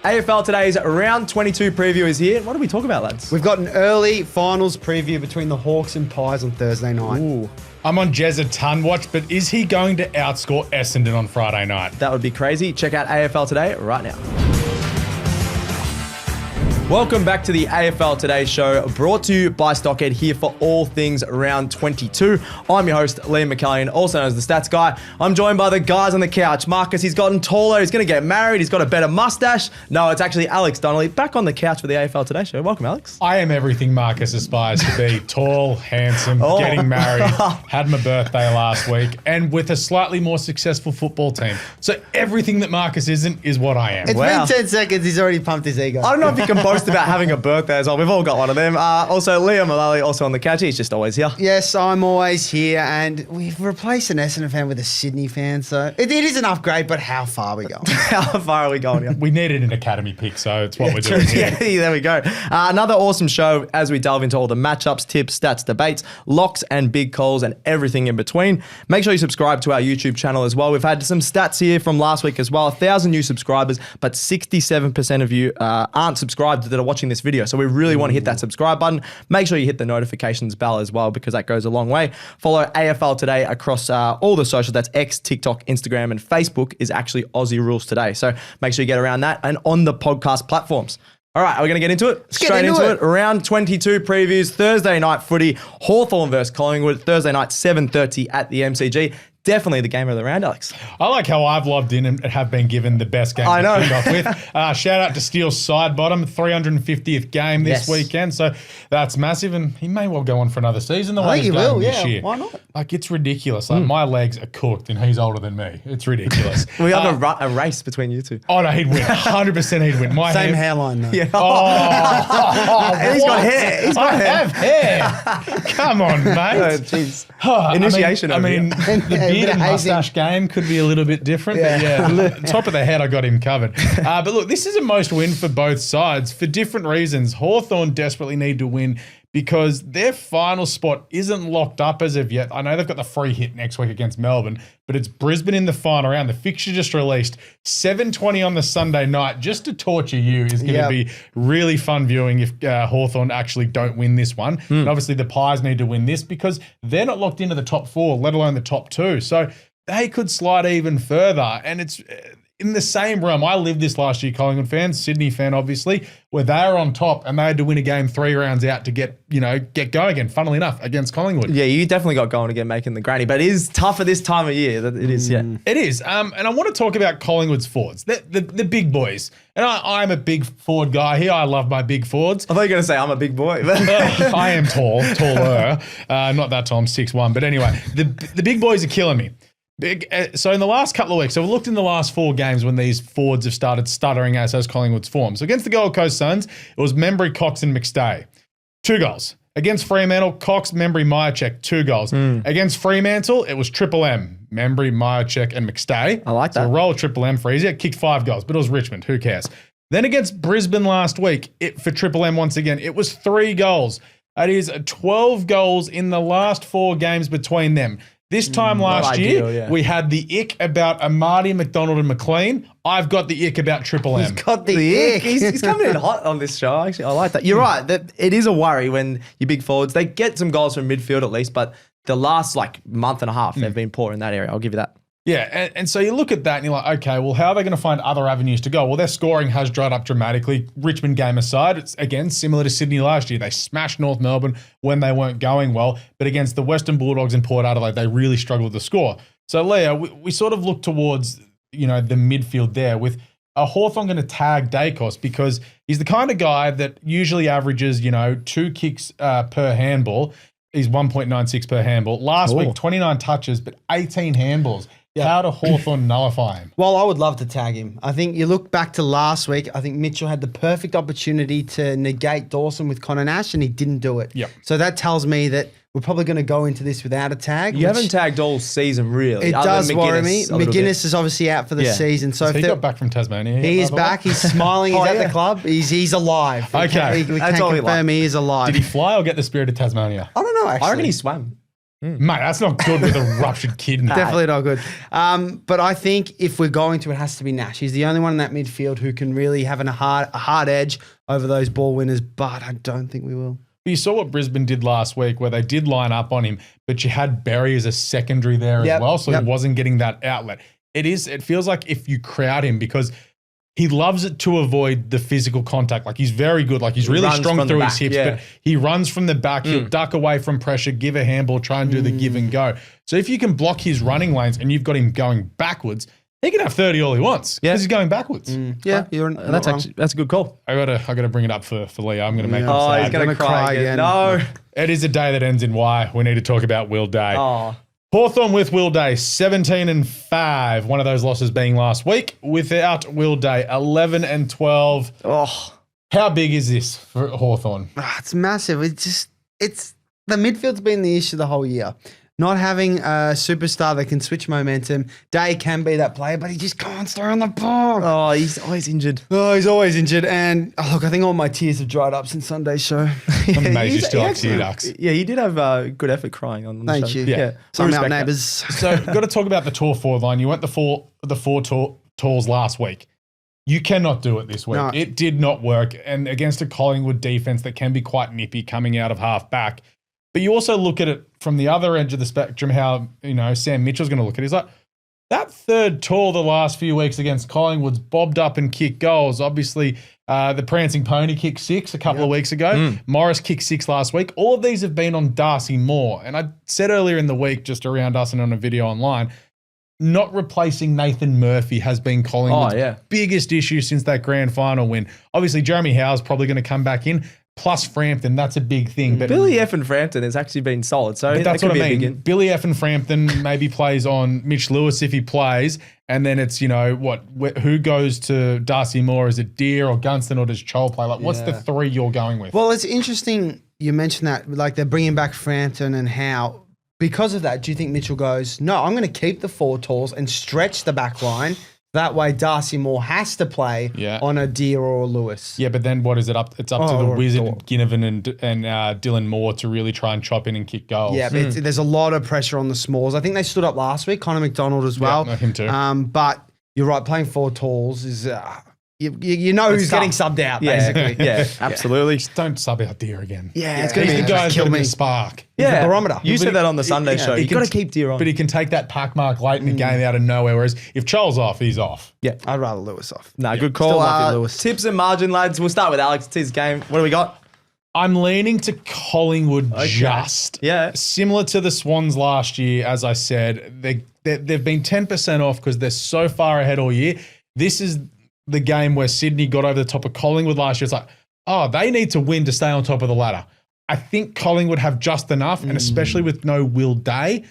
AFL Today's round 22 preview is here. What do we talk about, lads? We've got an early finals preview between the Hawks and Pies on Thursday night. Ooh, I'm on Jez a ton watch, but is he going to outscore Essendon on Friday night? that would be crazy. Check out AFL Today right now. Welcome back to the AFL Today Show, brought to you by Stockhead, here for all things round 22. I'm your host, Liam McAllion, also known as the Stats Guy. I'm joined by the guys on the couch. Marcus, he's gotten taller, he's going to get married, he's got a better mustache. No, it's actually Alex Donnelly, back on the couch for the AFL Today Show. Welcome, Alex. I am everything Marcus aspires to be. Tall, handsome, getting married, had my birthday last week, and with a slightly more successful football team. So everything that Marcus isn't is what I am. It's Wow. been 10 seconds, he's already pumped his ego. I don't know if you can boast about having a birthday as well. We've all got one of them. Also, Liam Mullaly, also on the couch. He's just always here. Yes, I'm always here, and we've replaced an Essendon fan with a Sydney fan, so it is an upgrade, but how far are we going? How far are we going here? We needed an academy pick, so it's what we're doing here. Yeah, there we go. Another awesome show as we delve into all the matchups, tips, stats, debates, locks and big calls and everything in between. Make sure you subscribe to our YouTube channel as well. We've had some stats here from last week as well. 1,000 new subscribers, but 67% of you aren't subscribed that are watching this video. So we really want to hit that subscribe button. Make sure you hit the notifications bell as well, because that goes a long way. Follow AFL Today across all the socials. That's X, TikTok, Instagram, and Facebook is actually Aussie Rules Today. So make sure you get around that and on the podcast platforms. All right, are we going to get into it? Straight into it. Round 22 previews. Thursday night footy. Hawthorn versus Collingwood. Thursday night, 7:30 at the MCG. Definitely the game of the round, Alex. I like how I've lobbed in and have been given the best game I know. to kick off with. Shout out to Steele's side bottom, 350th game this weekend. So that's massive, and he may well go on for another season the way he's going this year. Why not? Like, it's ridiculous. Like, my legs are cooked, and he's older than me. It's ridiculous. We have a race between you two. Oh, no, he'd win. 100% he'd win. My Same hair. hairline, though. Yeah. And He's got hair. He's got I hair. have hair. Come on, mate. Oh, jeez. Oh, Initiation I over mean, here. the beard and mustache game could be a little bit different. But yeah, top of the head, I got him covered. But look, this is a most win for both sides for different reasons. Hawthorn desperately need to win because their final spot isn't locked up as of yet. I know they've got the free hit next week against Melbourne, but it's Brisbane in the final round. The fixture just released, 7:20 on the Sunday night, just to torture you is going to be really fun viewing if Hawthorn actually don't win this one. And obviously the Pies need to win this because they're not locked into the top four, let alone the top two. So they could slide even further. And it's in the same realm. I lived this last year, Collingwood fans, Sydney fan, obviously, where they were on top and they had to win a game 3 rounds out to get going again, funnily enough, against Collingwood. Yeah, you definitely got going again making the granny, but it is tougher this time of year. It is, yeah. It is. And I want to talk about Collingwood's forwards, the big boys. And I'm a big forward guy here. I love my big forwards. I thought you were going to say I'm a big boy. I am taller. Not that tall, I'm 6'1". But anyway, the big boys are killing me. So in the last couple of weeks, so we've looked in the last 4 games when these forwards have started stuttering as Collingwood's form. So against the Gold Coast Suns, it was Membry, Cox and McStay. 2 goals. Against Fremantle, Cox, Membry, Myercheck, 2 goals. Against Fremantle, it was Triple M, Membry, Myercheck and McStay. I like that. So roll Triple M for easy. It kicked 5 goals, but it was Richmond. Who cares? Then against Brisbane last week, for Triple M once again, it was 3 goals. That is 12 goals in the last 4 games between them. This time last year, we had the ick about Amadi, McDonald and McLean. I've got the ick about Triple M. He's got the ick. He's coming in hot on this show, actually. I like that. You're right. That it is a worry when your big forwards, they get some goals from midfield at least, but the last month and a half, they've been poor in that area. I'll give you that. Yeah, and so you look at that and you're like, okay, well, how are they going to find other avenues to go? Well, their scoring has dried up dramatically. Richmond game aside, it's, again, similar to Sydney last year. They smashed North Melbourne when they weren't going well, but against the Western Bulldogs and Port Adelaide, they really struggled to score. So, Leah, we sort of look towards, the midfield there with a Hawthorn going to tag Dacos because he's the kind of guy that usually averages, 2 kicks per handball. He's 1.96 per handball. Last week, 29 touches, but 18 handballs. Yeah. How to Hawthorn nullify him? Well, I would love to tag him. I think you look back to last week, I think Mitchell had the perfect opportunity to negate Dawson with Connor Nash, and he didn't do it. Yep. So that tells me that we're probably going to go into this without a tag. You haven't tagged all season, really. It does worry me. McGuinness is obviously out for the season. So he got back from Tasmania. He is back. He's smiling. He's at the club. He's alive. Okay. We can confirm he is alive. Did he fly or get the spirit of Tasmania? I don't know, actually. I reckon he swam. Mate, that's not good with a ruptured kidney. Definitely not good. But I think if we're going to, it has to be Nash. He's the only one in that midfield who can really have a hard edge over those ball winners, but I don't think we will. You saw what Brisbane did last week where they did line up on him, but you had Berry as a secondary there as well, so he wasn't getting that outlet. It feels like if you crowd him, because he loves it to avoid the physical contact. Like, he's very good. Like, he's really strong through his hips, but he runs from the back. He'll duck away from pressure, give a handball, try and do the give and go. So if you can block his running lanes and you've got him going backwards, he can have 30 all he wants because he's going backwards. Yeah, That's a good call. I gotta bring it up for Leo. I'm gonna make him Oh, sad. he's going to cry again. No. It is a day that ends in Y. We need to talk about Will Day. Oh. Hawthorn with Will Day, 17-5. One of those losses being last week. Without Will Day, 11-12. Oh. How big is this for Hawthorn? It's massive. It's the midfield's been the issue the whole year. Not having a superstar that can switch momentum. Day can be that player, but he just can't stay on the ball. Oh, he's always injured. Oh, he's always injured. And look, I think all my tears have dried up since Sunday's show. I'm amazed you still have tear ducts. Yeah, he did have good effort crying on the show. Thank you. Yeah. Some out neighbours. So, got to talk about the tall forward line. You went the four talls last week. You cannot do it this week. No. It did not work. And against a Collingwood defense that can be quite nippy coming out of half back. But you also look at it from the other edge of the spectrum, how, Sam Mitchell's going to look at it. He's like, that third tall the last few weeks against Collingwood's bobbed up and kicked goals. Obviously, the Prancing Pony kicked 6 a couple of weeks ago. Morris kicked 6 last week. All of these have been on Darcy Moore. And I said earlier in the week, just around us and on a video online, not replacing Nathan Murphy has been Collingwood's biggest issue since that grand final win. Obviously, Jeremy Howe's probably going to come back in. Plus Frampton, that's a big thing. But Billy F. and Frampton has actually been solid. So that's what I mean. Billy F. and Frampton maybe plays on Mitch Lewis if he plays. And then it's, who goes to Darcy Moore? Is it Deere or Gunston, or does Chol play? Like, what's the 3 you're going with? Well, it's interesting you mentioned that. Like, they're bringing back Frampton and Howe. Because of that, do you think Mitchell goes, no, I'm going to keep the 4 talls and stretch the back line? That way, Darcy Moore has to play on a Deere or a Lewis. Yeah, but then what is it up? It's up to the Wizard, Ginnivan and Dylan Moore to really try and chop in and kick goals. Yeah, but there's a lot of pressure on the smalls. I think they stood up last week, Connor McDonald as well. Yeah, him too. But you're right, playing 4 talls is... You know who's getting subbed out, basically. Yeah, absolutely. Just don't sub out Deere again. Yeah, it's going to He's be the guy who's kill going me. to spark. Yeah, the barometer. You said that on the Sunday show. You've got to keep Deere on. But he can take that pack mark late in the game out of nowhere, whereas if Chol's off, he's off. Yeah. I'd rather Lewis off. No, good call. Still love you, Lewis. Tips and margin, lads. We'll start with Alex. It's his game. What do we got? I'm leaning to Collingwood just. Yeah. Similar to the Swans last year, as I said. They've been 10% off because they're so far ahead all year. This is the game where Sydney got over the top of Collingwood last year. It's like, they need to win to stay on top of the ladder. I think Collingwood have just enough, and especially with no Will Day,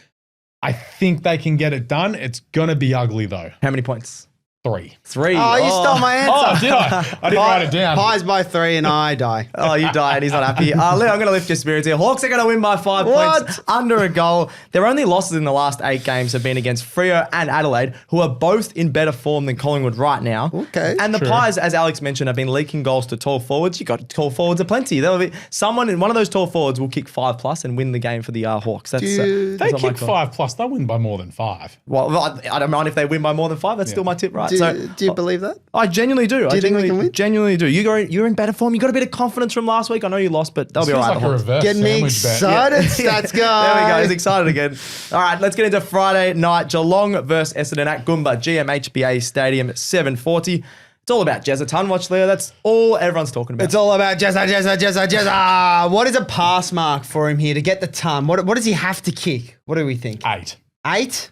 I think they can get it done. It's going to be ugly, though. How many points? 3. 3. Oh, you stole my answer. Oh, did I? I didn't write it down. Pies by 3 and I die. Oh, you died. He's not happy. Leo, I'm going to lift your spirits here. Hawks are going to win by 5 points, under a goal. Their only losses in the last 8 games have been against Freo and Adelaide, who are both in better form than Collingwood right now. Okay. And the Pies, as Alex mentioned, have been leaking goals to tall forwards. You got tall forwards aplenty. There'll be someone in one of those tall forwards will kick 5+ and win the game for the Hawks. That's they kick 5+. They'll win by more than 5. Well, I don't mind if they win by more than 5. That's still my tip, right? Do you believe that? I genuinely do. Do you think they can win? Genuinely do. You're in better form. You got a bit of confidence from last week. I know you lost, but they'll be all right. Like a reverse Getting me sandwich bet. excited, stats guy. There we go. He's excited again. All right, let's get into Friday night. Geelong versus Essendon at Goomba GMHBA Stadium at 7:40. It's all about Jezza Ton watch, Leo. That's all everyone's talking about. It's all about Jezza. What is a pass mark for him here to get the ton? What does he have to kick? What do we think? 8. 8?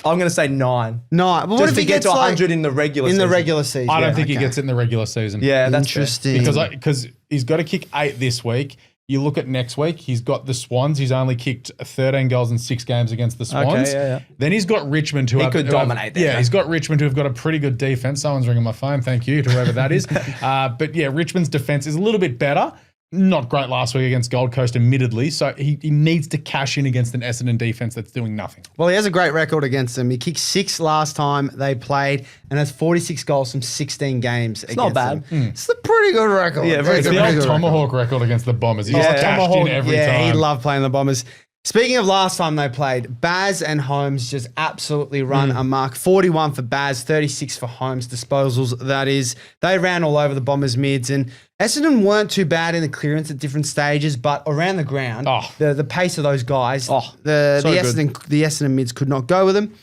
I'm going to say 9. 9. But what Just if to he get gets to 100 in the regular season. In the regular season. I don't think he gets it in the regular season. Yeah, that's interesting. Because he's got to kick 8 this week. You look at next week, he's got the Swans. He's only kicked 13 goals in 6 games against the Swans. Okay, Then he's got Richmond, who could dominate there. Yeah, he's got Richmond, who have got a pretty good defense. Someone's ringing my phone. Thank you to whoever that is. But yeah, Richmond's defense is a little bit better. Not great last week against Gold Coast, admittedly. So he needs to cash in against an Essendon defense that's doing nothing. Well, he has a great record against them. He kicked 6 last time they played and has 46 goals from 16 games against not bad. them. It's a pretty good record. Yeah, very It's good. the old Tomahawk record against the Bombers. He's cashed in every time. Yeah, he loved playing the Bombers. Speaking of last time they played, Baz and Holmes just absolutely run amok. 41 for Baz, 36 for Holmes disposals. That is, they ran all over the Bombers mids, and Essendon weren't too bad in the clearance at different stages, but around the ground, the pace of those guys, the Essendon mids could not go with them.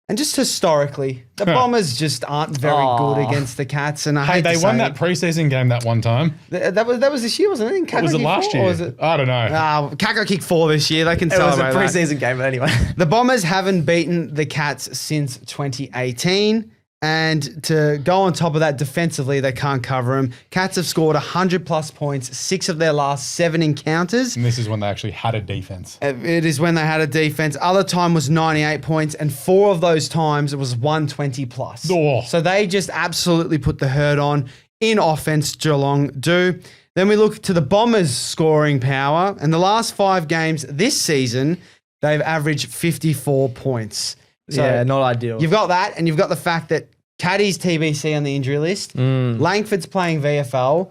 And just historically, the Bombers just aren't very good against the Cats. And they won that preseason game that one time. That was this year, wasn't it? Was it last year? I don't know. Kako kicked 4 this year. They can celebrate. It was a preseason game, but anyway. The Bombers haven't beaten the Cats since 2018. And to go on top of that, defensively, they can't cover them. Cats have scored 100-plus points, 6 of their last 7 encounters. And this is when they actually had a defense. It is when they had a defense. Other time was 98 points, and 4 of those times it was 120-plus. Oh. So they just absolutely put the hurt on. In offense, Geelong do. Then we look to the Bombers' scoring power. And the last 5 games this season, they've averaged 54 points. So yeah, not ideal. You've got that, and you've got the fact that Caddy's TBC on the injury list. Langford's playing VFL.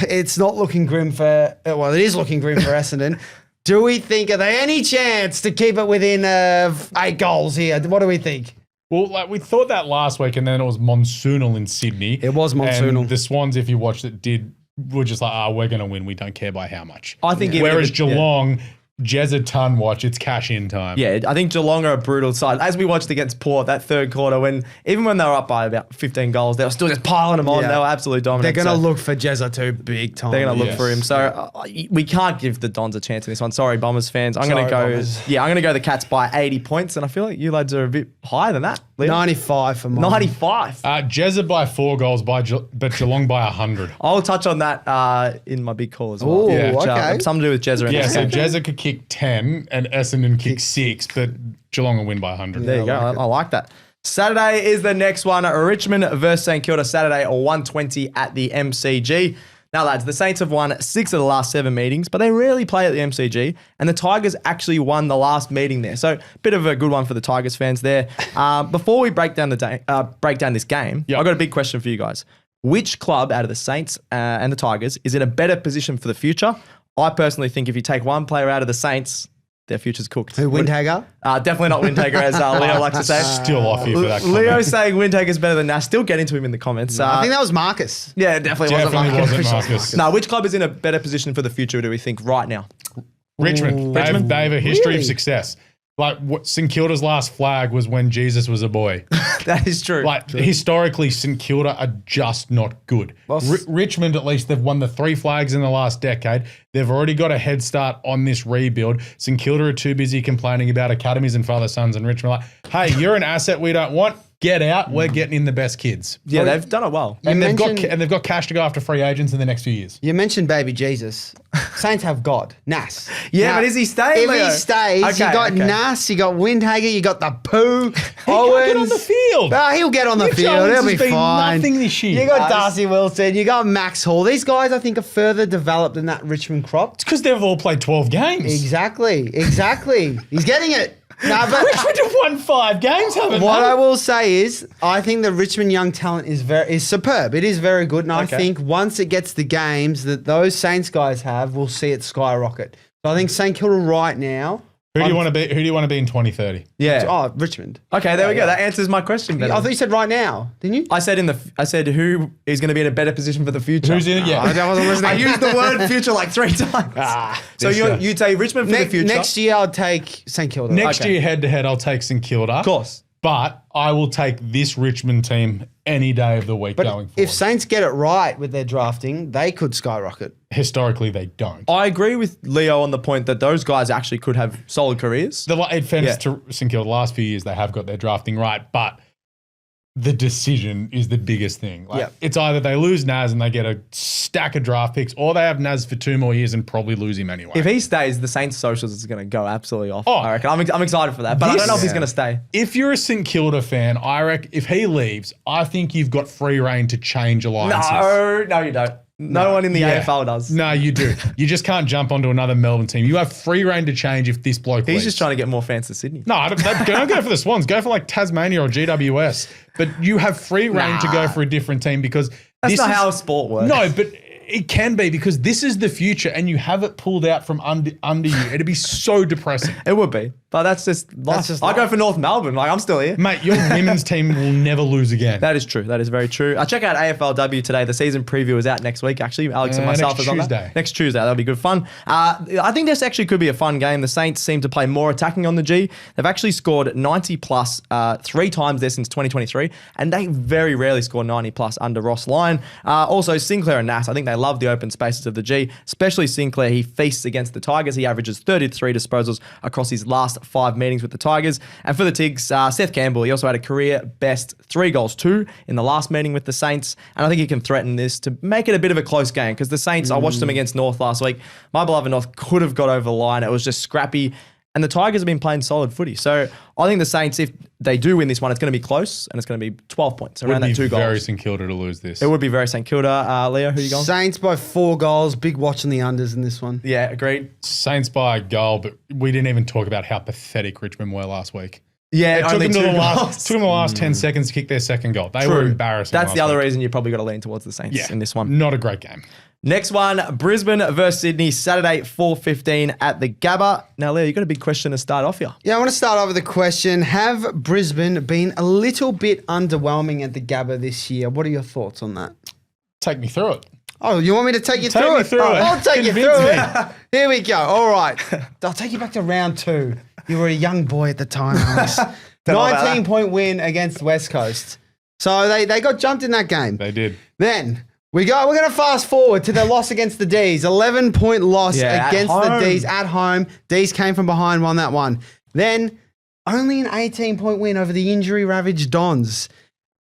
It's not looking grim for... Well, it is looking grim for Essendon. Do we think... Are there any chance to keep it within 8 goals here? What do we think? Well, we thought that last week, and then it was monsoonal in Sydney. It was monsoonal. And the Swans, if you watched it, were just like, we're going to win. We don't care by how much. I think whereas Geelong... Jez a ton watch. It's cash in time. Yeah, I think Geelong are a brutal side. As we watched against Port that third quarter, even when they were up by about 15 goals, they were still just piling them on. Yeah. They were absolutely dominant. They're going to look for Jezza too big time. They're going to look for him. So we can't give the Dons a chance in this one. Sorry, Bombers fans. I'm going to go. Bombers. Yeah, I'm going to go the Cats by 80 points, and I feel like you lads are a bit higher than that. Liam. 95 for mine. 95. Jezza by 4 goals, but Geelong by 100. I'll touch on that in my big call as well. Ooh, okay. Something to do with Jezza. Yeah, so Jezza could kick 10 and Essendon kick 6, but Geelong will win by 100. There you go. I like that. Saturday is the next one. Richmond versus St Kilda Saturday, 1:20 at the MCG. Now, lads, the Saints have won 6 of the last 7 meetings, but they rarely play at the MCG, and the Tigers actually won the last meeting there. So, a bit of a good one for the Tigers fans there. Before we break down this game, I've got a big question for you guys. Which club out of the Saints and the Tigers is in a better position for the future? I personally think if you take one player out of the Saints, their future's cooked. Who, Windhager? Definitely not Windhager, as Leo likes to say. Still off you for that comment. Leo's saying Windhager's better than Nash. Still getting to him in the comments. I think that was Marcus. Yeah, it definitely wasn't Marcus. No, which club is in a better position for the future, do we think, right now? Richmond. They have a history of success. Like, St Kilda's last flag was when Jesus was a boy. That is true. Historically, St Kilda are just not good. Richmond, at least, they've won the 3 flags in the last decade. They've already got a head start on this rebuild. St Kilda are too busy complaining about academies and father-sons, and Richmond are like, hey, you're an asset we don't want. Get out. We're getting in the best kids. Yeah, they've done it well. And they've got cash to go after free agents in the next few years. You mentioned baby Jesus. Saints have God, Nas. Yeah, now, but is he staying, Leo? If he stays, you got Nas, you got Windhager, you got the Pooh, Owens. Get on the field. He'll get on the field. He'll be fine. Nothing this year. You got Darcy Wilson. You got Max Hall. These guys, I think, are further developed than that Richmond crop. It's because they've all played 12 games. Exactly. He's getting it. No, but Richmond have won 5 games, haven't they? What I will say is, I think the Richmond young talent is superb. It is very good, and I think once it gets the games that those Saints guys have, we'll see it skyrocket. So I think St Kilda right now. Who do you want to be? Who do you want to be in 2030? Yeah. Richmond. Okay, there we go. That answers my question. I thought you said right now, didn't you? I said who is going to be in a better position for the future. Who's in it? Yeah. I wasn't listening. I used the word future like 3 times. So you'd say Richmond for the future. Next year, I'll take St Kilda. Next year, head to head, I'll take St Kilda. Of course. But I will take this Richmond team any day of the week going forward. If Saints get it right with their drafting, they could skyrocket. Historically, they don't. I agree with Leo on the point that those guys actually could have solid careers. In fairness to St Kilda, the last few years, they have got their drafting right, but the decision is the biggest thing. It's either they lose Naz and they get a stack of draft picks, or they have Naz for 2 more years and probably lose him anyway. If he stays, the Saints socials is going to go absolutely off. I reckon. I'm excited for that, but I don't know if he's going to stay. If you're a St Kilda fan, I reckon if he leaves, I think you've got free reign to change alliances. No, you don't. No one in the AFL does. No, you do. You just can't jump onto another Melbourne team. You have free reign to change if this bloke leaves. He's just trying to get more fans to Sydney. No, don't go for the Swans. Go for like Tasmania or GWS. But you have free reign to go for a different team because that's not how sport works. No, but It can be, because this is the future and you have it pulled out from under you. It'd be so depressing. It would be. But that's just life. I go for North Melbourne. Like, I'm still here. Mate, your women's team will never lose again. That is true. That is very true. Check out AFLW today. The season preview is out next week, actually. Alex and myself is on that. Next Tuesday. That'll be good fun. I think this actually could be a fun game. The Saints seem to play more attacking on the G. They've actually scored 90 plus 3 times there since 2023, and they very rarely score 90 plus under Ross Lyon. Also, Sinclair and Nass, I think they love the open spaces of the G, especially Sinclair. He feasts against the Tigers. He averages 33 disposals across his last 5 meetings with the Tigers. And for the Tigs, Seth Campbell, he also had a career best 3 goals 2 in the last meeting with the Saints. And I think he can threaten this to make it a bit of a close game, because the Saints, I watched them against North last week. My beloved North could have got over the line. It was just scrappy. And the Tigers have been playing solid footy. So I think the Saints, if they do win this one, it's going to be close, and it's going to be 12 points, around that 2 goals. It would be very St Kilda to lose this. It would be very St Kilda. Leo, who you going? Saints by 4 goals. Big watch on the unders in this one. Yeah, agreed. Saints by a goal, but we didn't even talk about how pathetic Richmond were last week. Yeah, it took them the last 10 seconds to kick their second goal. They were embarrassing. That's the other reason you probably got to lean towards the Saints in this one. Not a great game. Next one, Brisbane versus Sydney, Saturday, 4:15 at the Gabba. Now, Leo, you got a big question to start off here. Yeah, I want to start off with a question. Have Brisbane been a little bit underwhelming at the Gabba this year? What are your thoughts on that? Take me through it. Oh, you want me to take you through it? I'll take you through it. Here we go. All right. I'll take you back to round 2. You were a young boy at the time, Alex. 19-point win against West Coast. So they got jumped in that game. They did. Then we're going to fast forward to their loss against the D's. 11-point loss against the D's at home. D's came from behind, won that one. Then only an 18-point win over the injury-ravaged Dons.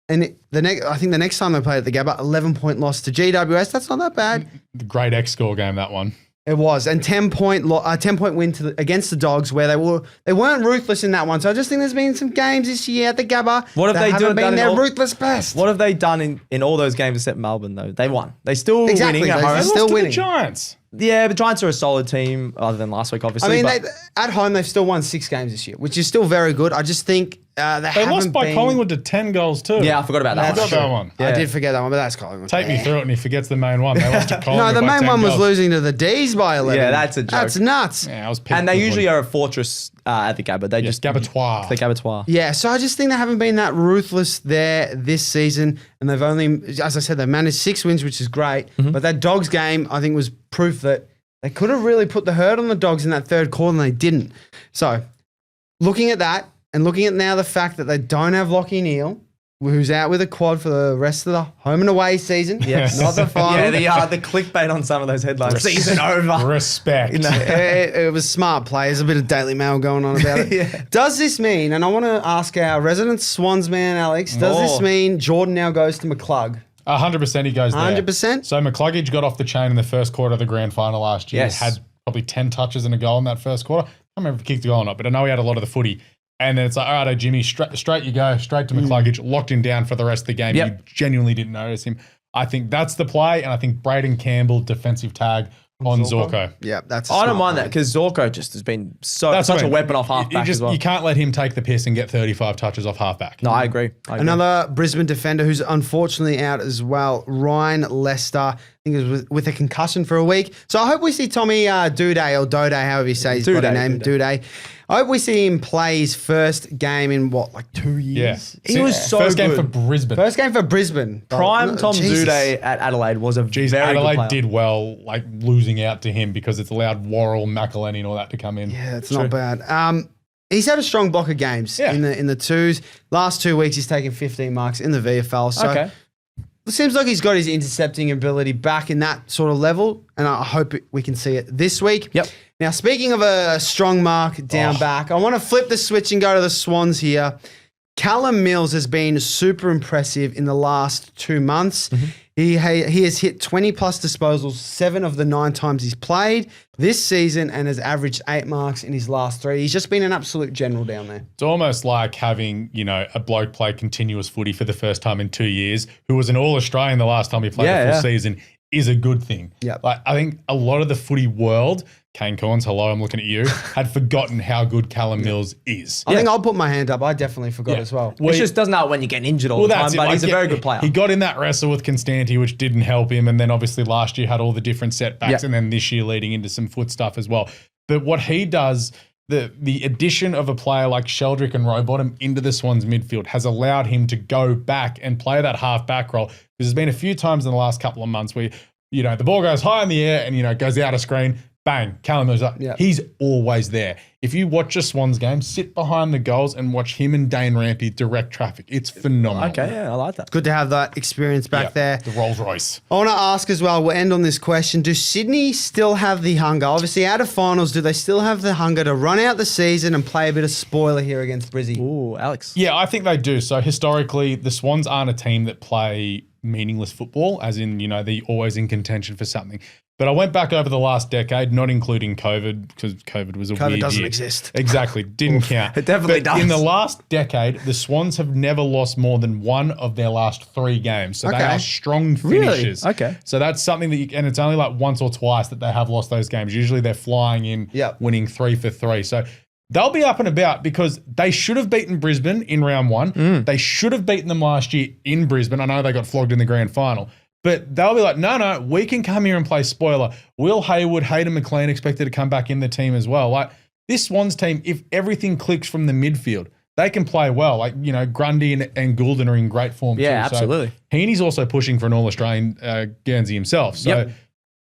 And I think the next time they played at the Gabba, 11-point loss to GWS. That's not that bad. The great X-score game, that one. It was. And 10-point win against the Dogs, where they weren't ruthless in that one. So I just think there's been some games this year at the Gabba what have that they haven't been their ruthless best. What have they done in all those games except Melbourne, though? They won. They still winning at home. They're still winning. The Giants. Yeah, the Giants are a solid team, other than last week, obviously. I mean, at home, they've still won 6 games this year, which is still very good. I just think they lost by Collingwood to 10 goals too. Yeah, I forgot about that. I did forget that one, but that's Collingwood. Take me through it, and he forgets the main one. They lost to Collingwood. No, the main one was losing to the D's by 11. Yeah, that's a joke. That's nuts. Yeah, and they usually are a fortress at the Gabba. They just Gabatoir. The Gabatoir. Yeah, so I just think they haven't been that ruthless there this season, and they've only, as I said, they've managed 6 wins, which is great. Mm-hmm. But that Dogs game, I think, was proof that they could have really put the hurt on the Dogs in that third quarter, and they didn't. So, looking at that, and looking at now the fact that they don't have Lockie Neal, who's out with a quad for the rest of the home and away season. Yes. Not the final. Yeah, the clickbait on some of those headlines. Season over. Respect. It was smart plays, a bit of Daily Mail going on about it. Yeah. Does this mean, and I want to ask our resident Swans man, Alex, does this mean Jordan now goes to McClug? 100% he goes there. 100%? So McCluggage got off the chain in the first quarter of the grand final last year. Yes. Had probably 10 touches and a goal in that first quarter. I can't remember if he kicked a goal or not, but I know he had a lot of the footy. And then it's like, all right, Jimmy, straight you go, straight to McCluggage, locked him down for the rest of the game. Yep. You genuinely didn't notice him. I think that's the play, and I think Braden Campbell, defensive tag on Zorko. Yeah, that's I don't mind that, because Zorko just has been such a weapon off halfback as well. You can't let him take the piss and get 35 touches off halfback. No, I agree. Another Brisbane defender who's unfortunately out as well, Ryan Lester. I think it was with a concussion for a week. So I hope we see Tommy Duday, or Dode, however you say his bloody name, Duday. I hope we see him play his first game in 2 years? Yeah. He was so first good. game for Brisbane. First game for Brisbane. Prime Tom Duday at Adelaide was a very Adelaide good player. did well, losing out to him, because it's allowed Worrell, McAllion, and all that to come in. Yeah, it's not bad. He's had a strong block of games in the twos. Last 2 weeks, he's taken 15 marks in the VFL. So it seems like he's got his intercepting ability back in that sort of level, and I hope we can see it this week. Yep. Now, speaking of a strong mark down back, I want to flip the switch and go to the Swans here. Callum Mills has been super impressive in the last 2 months. Mm-hmm. He has hit 20-plus disposals 7 of the 9 times he's played this season, and has averaged 8 marks in his last 3. He's just been an absolute general down there. It's almost like having, a bloke play continuous footy for the first time in 2 years, who was an All-Australian the last time he played a full season, is a good thing. Yep. Like, I think a lot of the footy world, Kane Corns, hello, I'm looking at you, had forgotten how good Callum Mills is. I think I'll put my hand up. I definitely forgot as well. It just doesn't know when you're getting injured all the time, but he's a very good player. He got in that wrestle with Constanti, which didn't help him. And then obviously last year had all the different setbacks and then this year leading into some foot stuff as well. But what he does, the addition of a player like Sheldrick and Rowbottom into the Swans midfield has allowed him to go back and play that half-back role. Because there's been a few times in the last couple of months where, the ball goes high in the air and, it goes out of screen. Bang, Callum Mills up. Yep. He's always there. If you watch a Swans game, sit behind the goals and watch him and Dane Rampy direct traffic. It's phenomenal. Okay, yeah, I like that. Good to have that experience back there. The Rolls Royce. I want to ask as well, we'll end on this question. Do Sydney still have the hunger? Obviously, out of finals, do they still have the hunger to run out the season and play a bit of spoiler here against Brizzy? Ooh, Alex. Yeah, I think they do. So historically, the Swans aren't a team that play meaningless football, as in, they're always in contention for something. But I went back over the last decade, not including COVID, because COVID was a weird year. COVID doesn't exist. Exactly. Didn't count. It definitely does. In the last decade, the Swans have never lost more than one of their last 3 games. So they are strong finishers. Really? Okay. So that's something that and it's only like once or twice that they have lost those games. Usually they're flying in, winning 3 for 3. So they'll be up and about because they should have beaten Brisbane in round 1. They should have beaten them last year in Brisbane. I know they got flogged in the grand final. But they'll be like, no, we can come here and play spoiler. Will Hayward, Hayden McLean expected to come back in the team as well. Like this Swans team, if everything clicks from the midfield, they can play well. Like, Grundy and Goulden are in great form too. Yeah, absolutely. So Heaney's also pushing for an All-Australian Guernsey himself. So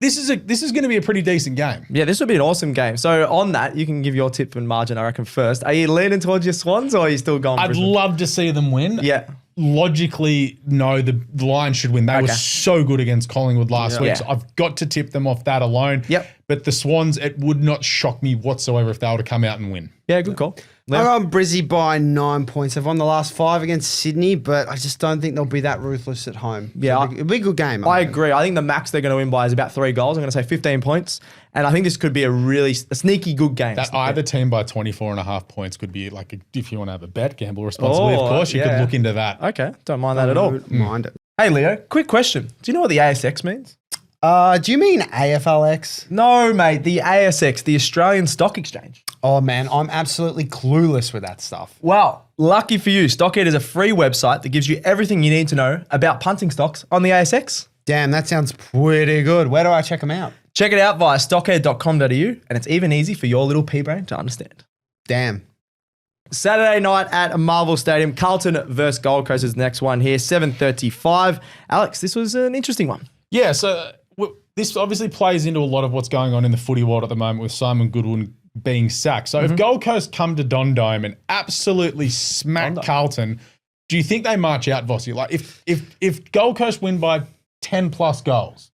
this is going to be a pretty decent game. Yeah, this would be an awesome game. So on that, you can give your tip and margin, I reckon, first. Are you leaning towards your Swans or are you still going I'd Brisbane? love to see them win. Yeah. Logically, no, the Lions should win. They were so good against Collingwood last week, so I've got to tip them off that alone. Yep. But the Swans, it would not shock me whatsoever if they were to come out and win. Yeah, good call. I'm on Brizzy by 9 points. They've won the last 5 against Sydney, but I just don't think they'll be that ruthless at home. Yeah. It'll be a good game. I agree. I think the max they're going to win by is about 3 goals. I'm going to say 15 points. And I think this could be a sneaky good game. That either team by 24.5 points could be like, if you want to have a bet, gamble responsibly, of course, you could look into that. Okay, don't mind that at all. Mind it. Hey, Leo, quick question. Do you know what the ASX means? Do you mean AFLX? No, mate. The ASX, the Australian Stock Exchange. Oh, man, I'm absolutely clueless with that stuff. Well, lucky for you, Stockhead is a free website that gives you everything you need to know about punting stocks on the ASX. Damn, that sounds pretty good. Where do I check them out? Check it out via stockhead.com.au, and it's even easy for your little pea-brain to understand. Damn. Saturday night at Marvel Stadium, Carlton versus Gold Coast is the next one here, 7:35. Alex, this was an interesting one. Yeah, so this obviously plays into a lot of what's going on in the footy world at the moment with Simon Goodwin being sacked. So if Gold Coast come to Don Dome and absolutely smack Carlton, do you think they march out, Vossy? Like if Gold Coast win by 10 plus goals,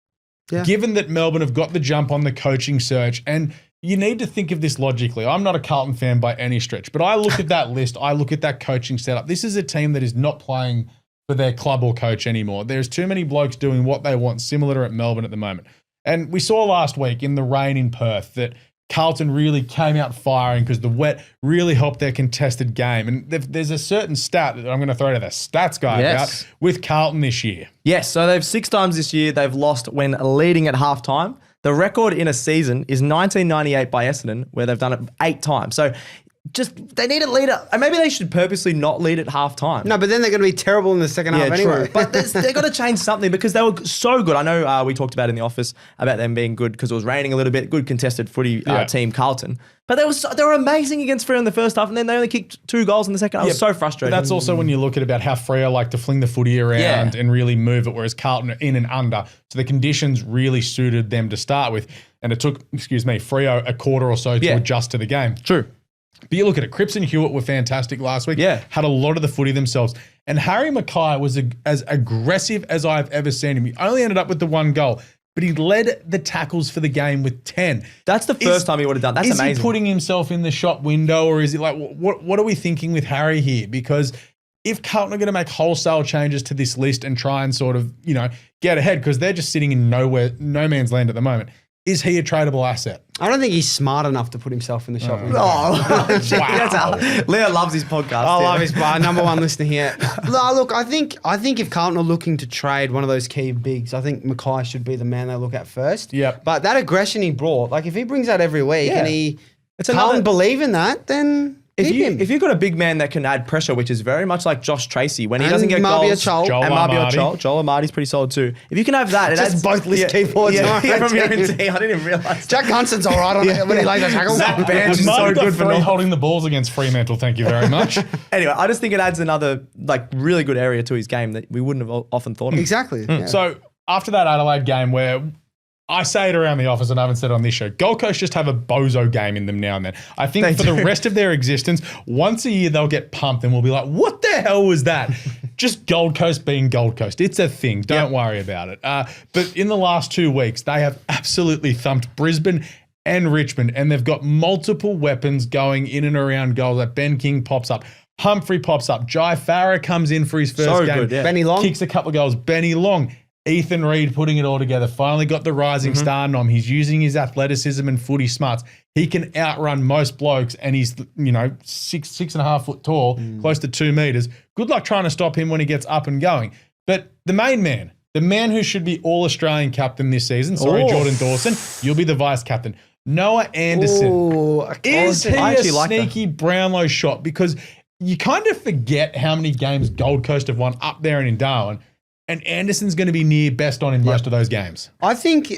given that Melbourne have got the jump on the coaching search, and you need to think of this logically. I'm not a Carlton fan by any stretch, but I look at that list, I look at that coaching setup. This is a team that is not playing for their club or coach anymore. There's too many blokes doing what they want, similar to at Melbourne at the moment. And we saw last week in the rain in Perth that Carlton really came out firing because the wet really helped their contested game. And there's a certain stat that I'm going to throw to the stats guy about with Carlton this year. Yes, so they've 6 times this year they've lost when leading at halftime. The record in a season is 1998 by Essendon, where they've done it 8 times. So they need a leader. And maybe they should purposely not lead at halftime. No, but then they're going to be terrible in the second half anyway. True. But they've got to change something because they were so good. I know we talked about in the office about them being good because it was raining a little bit. Good contested footy team, they were amazing against Freo in the first half, and then they only kicked 2 goals in the second half. It was so frustrating. But that's also when you look at about how Freo like to fling the footy around and really move it, whereas Carlton are in and under. So the conditions really suited them to start with. And it took, Freo a quarter or so to adjust to the game. True. But you look at it, Cripps and Hewitt were fantastic last week. Yeah. Had a lot of the footy themselves. And Harry Mackay was as aggressive as I've ever seen him. He only ended up with the 1 goal, but he led the tackles for the game with 10. That's the first time he would have done. That's amazing. Is he putting himself in the shop window, or is it like, what are we thinking with Harry here? Because if Carlton are going to make wholesale changes to this list and try and sort of, get ahead, because they're just sitting in no man's land at the moment. is he a tradable asset? I don't think he's smart enough to put himself in the shop. Wow. Leo loves his podcast. I love his number one listener here. No, look, I think if Carlton are looking to trade one of those key bigs, I think Mackay should be the man they look at first. Yep. But that aggression he brought, like if he brings that every week and Carlton believe in that, then if you've got a big man that can add pressure, which is very much like Josh Tracy when he doesn't get goals, and Joel Amarty's pretty solid too. If you can have that, it adds both list key forwards. From your team. I didn't even realise. Jack Hunson's all right on it when he lays a tackle. Zach Banch is so good for not holding the balls against Fremantle. Thank you very much. Anyway, I just think it adds another really good area to his game that we wouldn't have often thought of. Exactly. Yeah. So after that Adelaide game where I say it around the office and I haven't said it on this show, Gold Coast just have a bozo game in them now and then. I think the rest of their existence, once a year they'll get pumped and we'll be like, what the hell was that? Just Gold Coast being Gold Coast. It's a thing. Don't worry about it. But in the last 2 weeks, they have absolutely thumped Brisbane and Richmond, and they've got multiple weapons going in and around goals. Like Ben King pops up. Humphrey pops up. Jai Farah comes in for his first game. Good, yeah. Benny Long. Kicks a couple of goals. Benny Long. Ethan Reid putting it all together. Finally got the rising star nom. He's using his athleticism and footy smarts. He can outrun most blokes, and he's 6.5 foot tall, close to 2 meters. Good luck trying to stop him when he gets up and going. But the main man, the man who should be All Australian captain this season, Jordan Dawson, you'll be the vice captain. Noah Anderson. Is he a sneaky Brownlow shot? Because you kind of forget how many games Gold Coast have won up there and in Darwin. And Anderson's going to be near best on in most of those games. I think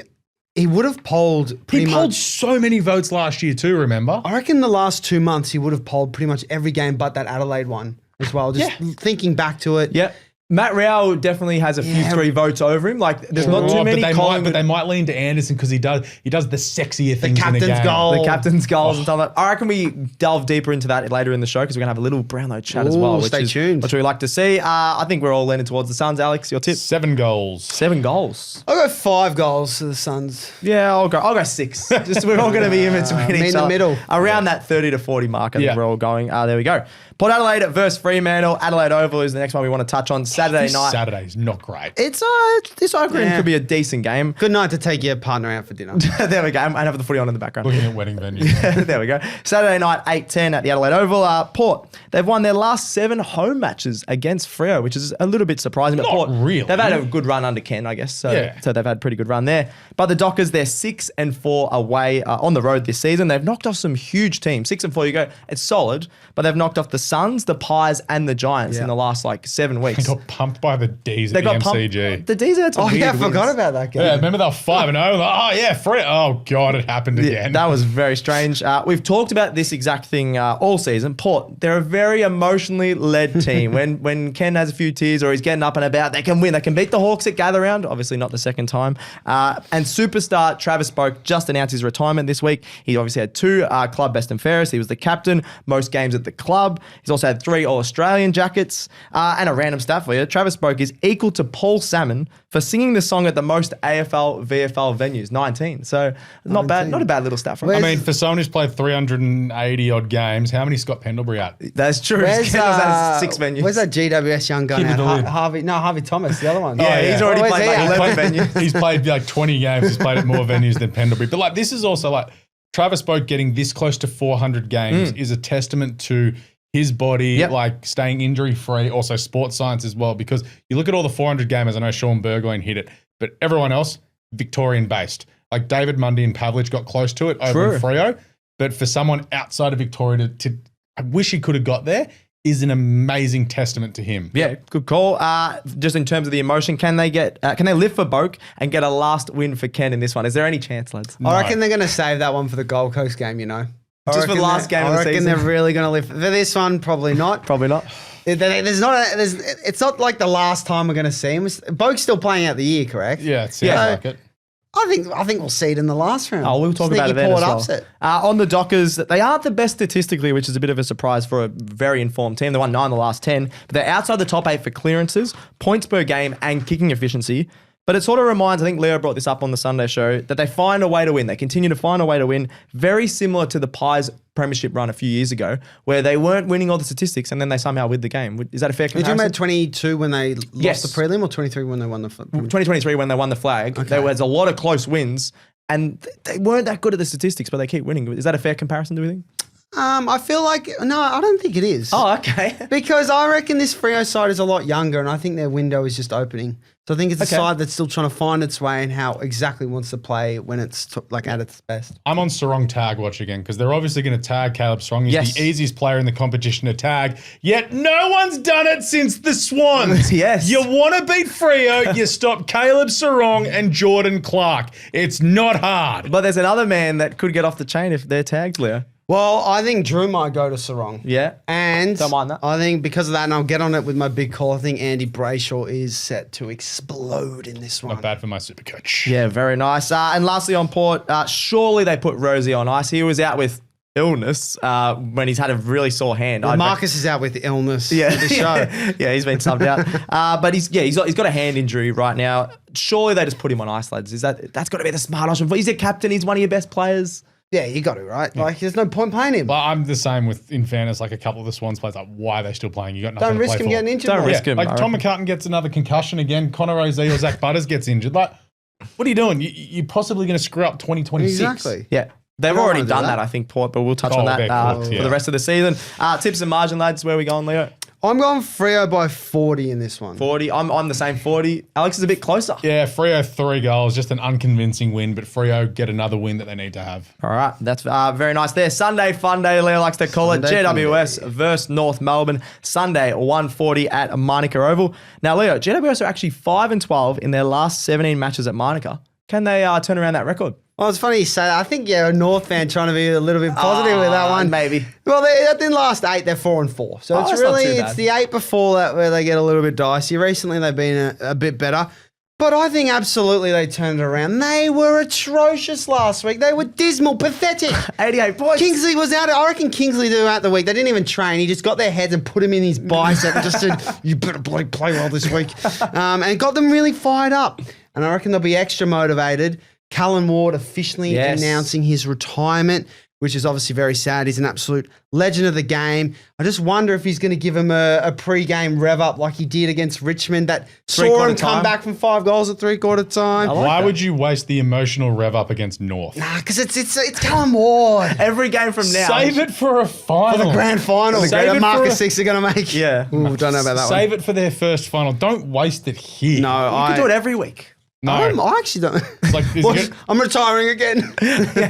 he would have polled pretty much. He polled so many votes last year too, remember? I reckon the last 2 months he would have polled pretty much every game but that Adelaide one as well. Just thinking back to it. Yeah. Matt Rao definitely has a few 3 votes over him. Like, there's not too many. But they might lean to Anderson because he does the sexier things in the game. The captain's goals and stuff like that. I reckon we delve deeper into that later in the show because we're going to have a little Brownlow chat as well. Stay tuned. Which we like to see. I think we're all leaning towards the Suns. Alex, your tip? 7 goals. 7 goals. I'll go 5 goals to the Suns. Yeah, I'll go 6. Just we're all going to be in between each other. In the middle. Around that 30 to 40 mark, I think we're all going. There we go. Port Adelaide versus Fremantle. Adelaide Oval is the next one we want to touch on Saturday night. Saturday's not great. This I reckon could be a decent game. Good night to take your partner out for dinner. There we go. And have the footy on in the background. Looking at wedding venues. There we go. Saturday night, 8:10 at the Adelaide Oval. Port, they've won their last 7 home matches against Freo, which is a little bit surprising. But Port, really. They've had a good run under Ken, I guess. So they've had a pretty good run there. But the Dockers, they're 6-4 away on the road this season. They've knocked off some huge teams. 6-4, you go, it's solid. But they've knocked off the Suns, the Pies, and the Giants in the last 7 weeks. They got pumped by the D's at the MCG. The D's had some weird I forgot about that game. Yeah, remember they were 5-0. Freo. Oh, God, it happened again. That was very strange. We've talked about this exact thing all season. Port, they're a very emotionally led team. When Ken has a few tears or he's getting up and about, they can win. They can beat the Hawks at Gather Round. Obviously not the second time. And superstar Travis Boak just announced his retirement this week. He obviously had 2 club best and fairest. He was the captain, most games at the club. He's also had 3 All-Australian jackets. And a random stat for you, Travis Boak is equal to Paul Salmon for singing the song at the most AFL, VFL venues, 19. So not bad, not a bad little stat from him. I mean, for someone who's played 380 odd games, how many Scott Pendlebury at? That's true. Where's 6 venues. Where's that GWS young gun Keep it at? in. Harvey Thomas, the other one. He's already played like 11 venues. He's played like 20 games. He's played at more venues than Pendlebury. But like, this is also like Travis Boak getting this close to 400 games is a testament to his body, like staying injury free, also sports science as well, because you look at all the 400 gamers, I know Sean Burgoyne hit it, but everyone else, Victorian based. Like David Mundy and Pavlich got close to it over in Freo, but for someone outside of Victoria to I wish he could have got there, is an amazing testament to him. Yeah, good call. Just in terms of the emotion, can they live for Boak and get a last win for Ken in this one? Is there any chance, lads? I reckon they're going to save that one for the Gold Coast game, Just for the last game of the season? I reckon they're really going to live. For this one, probably not. Probably not. It's not like the last time we're going to see him. Boak's still playing out the year, correct? Yeah, it sounds like it. I think we'll see it in the last round. Oh, we'll talk about it then as well. Upset. On the Dockers, they aren't the best statistically, which is a bit of a surprise for a very informed team. They won 9 the last 10, but they're outside the top 8 for clearances, points per game, and kicking efficiency. But it sort of reminds, I think Leo brought this up on the Sunday show, that they find a way to win. They continue to find a way to win, very similar to the Pies premiership run a few years ago, where they weren't winning all the statistics and then they somehow win the game. Is that a fair comparison? Did you make 22 when they lost the prelim or 23 when they won the flag? 2023 when they won the flag. Okay. There was a lot of close wins and they weren't that good at the statistics, but they keep winning. Is that a fair comparison, do we think? I feel like, no, I don't think it is. Oh, okay. Because I reckon this Freo side is a lot younger, and I think their window is just opening. So I think it's a side that's still trying to find its way and how exactly wants to play when it's at its best. I'm on Sarong tag watch again because they're obviously going to tag Caleb Sarong. He's the easiest player in the competition to tag, yet no one's done it since the Swans. Yes. You want to beat Freo, you stop Caleb Sarong and Jordan Clark. It's not hard. But there's another man that could get off the chain if they're tagged, Leo. Well, I think Drew might go to Sarong. Yeah. And don't mind that. I think because of that, and I'll get on it with my big call, I think Andy Brayshaw is set to explode in this one. Not bad for my super coach. Yeah, very nice. And lastly on Port, surely they put Rosie on ice. He was out with illness when he's had a really sore hand. Well, Marcus is out with illness for the show. Yeah, he's been subbed out. But he's got a hand injury right now. Surely they just put him on ice, lads. That's got to be the smart option. He's a captain. He's one of your best players. Yeah, you got to, right? Like, there's no point playing him. But I'm the same with, in fairness, like a couple of the Swans players, like, why are they still playing? You got nothing Don't to risk play him for. getting injured. Don't risk him. Like Tom McCartan gets another concussion again. Connor Rozee or Zach Butters gets injured. Like, what are you doing? You're possibly going to screw up 2026. Exactly. Yeah. They've don't already wanna do done that. that, I think, Port, but we'll touch on that they're cooked, for the rest of the season. Tips and margin, lads. Where are we going, Leo? I'm going Freo by 40 in this one. 40. I'm the same 40. Alex is a bit closer. Yeah, Freo 3 goals, just an unconvincing win, but Freo get another win that they need to have. All right, that's very nice there. Sunday fun day, Leo likes to call it. Sunday GWS versus North Melbourne. Sunday, 1:40 at Meinica Oval. Now, Leo, GWS are actually 5-12 in their last 17 matches at Meinica. Can they turn around that record? Well, it's funny you say that. I think you're a North fan trying to be a little bit positive with that one. Maybe. Well, in the last 8, they're 4-4. So it's that's not really, too bad. it's the 8 before that where they get a little bit dicey. Recently, they've been a bit better. But I think absolutely they turned it around. They were atrocious last week. They were dismal, pathetic. 88 points. Kingsley was out. I reckon Kingsley throughout the week. They didn't even train. He just got their heads and put him in his bicep and just said, you better play well this week. And got them really fired up. And I reckon they'll be extra motivated. Callan Ward officially announcing his retirement, which is obviously very sad. He's an absolute legend of the game. I just wonder if he's going to give him a pre-game rev up like he did against Richmond that saw him come back from 5 goals at 3/4 time. Why would you waste the emotional rev up against North? Nah, because it's Callan Ward. Every game from now. Save it for a final. For the grand final. Save it Marcus for Six are going to make. Yeah. Ooh, don't know about that one. Save it for their first final. Don't waste it here. No, You can do it every week. No. I actually don't. It's like, I'm retiring again.